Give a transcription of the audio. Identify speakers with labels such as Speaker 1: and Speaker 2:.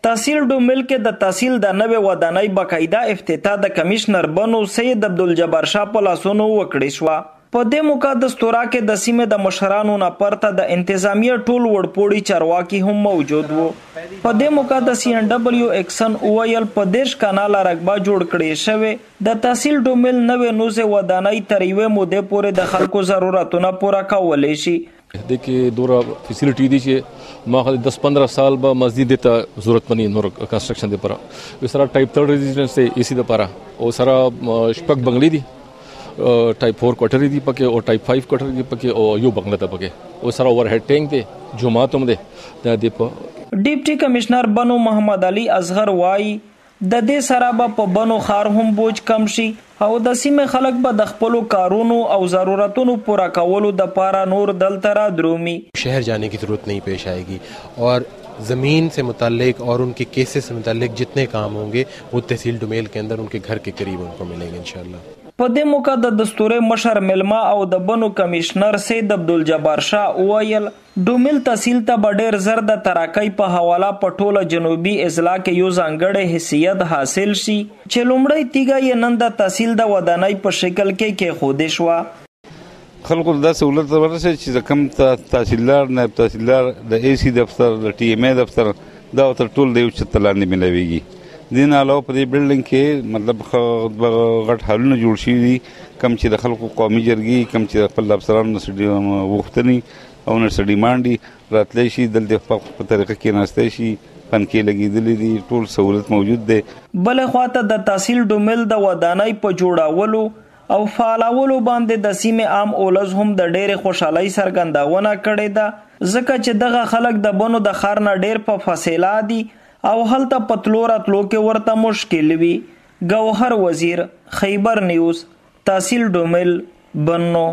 Speaker 1: تحصیل ډومل کې د تحصیل د نوې ودانۍ باقاعده افتتاح د کمشنر بنو سید عبدالجبار شاه په لاسونو وکړې شوه. په دې موقع د ستورا کې د سیمې د مشرانو نه پرته د انتظامیه ټول وړپوړي چارواکي هم موجود وو. په دې موقع د CNW اکسن وویل په 10 کاناله رقبه جوړ کړی شوی د تحصیل ډومل نوې نوزه ودانۍ تر یوې مودې پورې د خلکو ضرورتونه پوره کولی شي.
Speaker 2: देखिए दौरा फैसिलिटी दी माँ 10-15 साल बा मस्जिद देता जरूरत बनी नोर कंस्ट्रक्शन दे परा ये सारा टाइप 3 रेजिडेंस से एसी दे परा और सारा स्पक बंगली दी टाइप 4 क्वार्टरी दी पके और टाइप 5 क्वार्टरी दी पके और यो बंगला दा पके और सारा ओवरहेड टैंक दे जुमातुम दे दे प
Speaker 1: डिप्टी कमिश्नर बनो मोहम्मद अली असगर वाई د دې سره به په بنو خار هم بوج کم شي او د سیمې خلک به د خپلو کارونو او ضرورتونو پوره کولو د پاره نور دلته را درومي.
Speaker 3: शहर जाने की ज़रूरत नहीं पेश आएगी और ज़मीन से मुताल्लिक और उनके केसेस से मुताल्लिक जितने काम होंगे वो तहसील डुमेल के अंदर उनके घर के करीब उनको मिलेंगे इंशाअल्लाह.
Speaker 1: په دې موقع د دستوري مشر ملما او د بنو کمشنر سید عبدالجبار شاه وویل ډومل تحصیل ته به ډېر زر د تراکۍ په حواله په ټوله جنوبي اضلاع کې یو ځانګړی حیثیت حاصل شي چې لومړی تیږه یې نن د تحصیل د ودانۍ په شکل کې کېښودې شوه.
Speaker 4: خلکو دا سهولت ورسېد چې کم تحصیلدار نایب تحصیلدار د AC دفتر د TMA دفتر دا ورته ټول د یو چت لاندې ملاویږي. دین علاوه په دې بلډینګ کې مطلب غټ هالونه جوړ شوي دي کم چې د خلکو قومي جرګې کم چې د خپل افسرانو غوښتنې او نرسه ډیمانډ دي راتلی شي دلته په طریقه کې ناستی شي پنکې لګېدلې دي ټول سهولت موجود دی.
Speaker 1: بلې خواته د تحصیل ډومل د ودانۍ په جوړولو او فعالولو باندې د سیمې عام اولس هم د ډېرې خوشحالۍ څرګندونه کړې ده ځکه چې دغه خلک د بنو د ښار نه ډېر په فاصله دي او هلته پتلو راتلو کې ورته مشکل وي. گوهر وزیر، خیبر نیوز، تحصیل ډومل، بنو.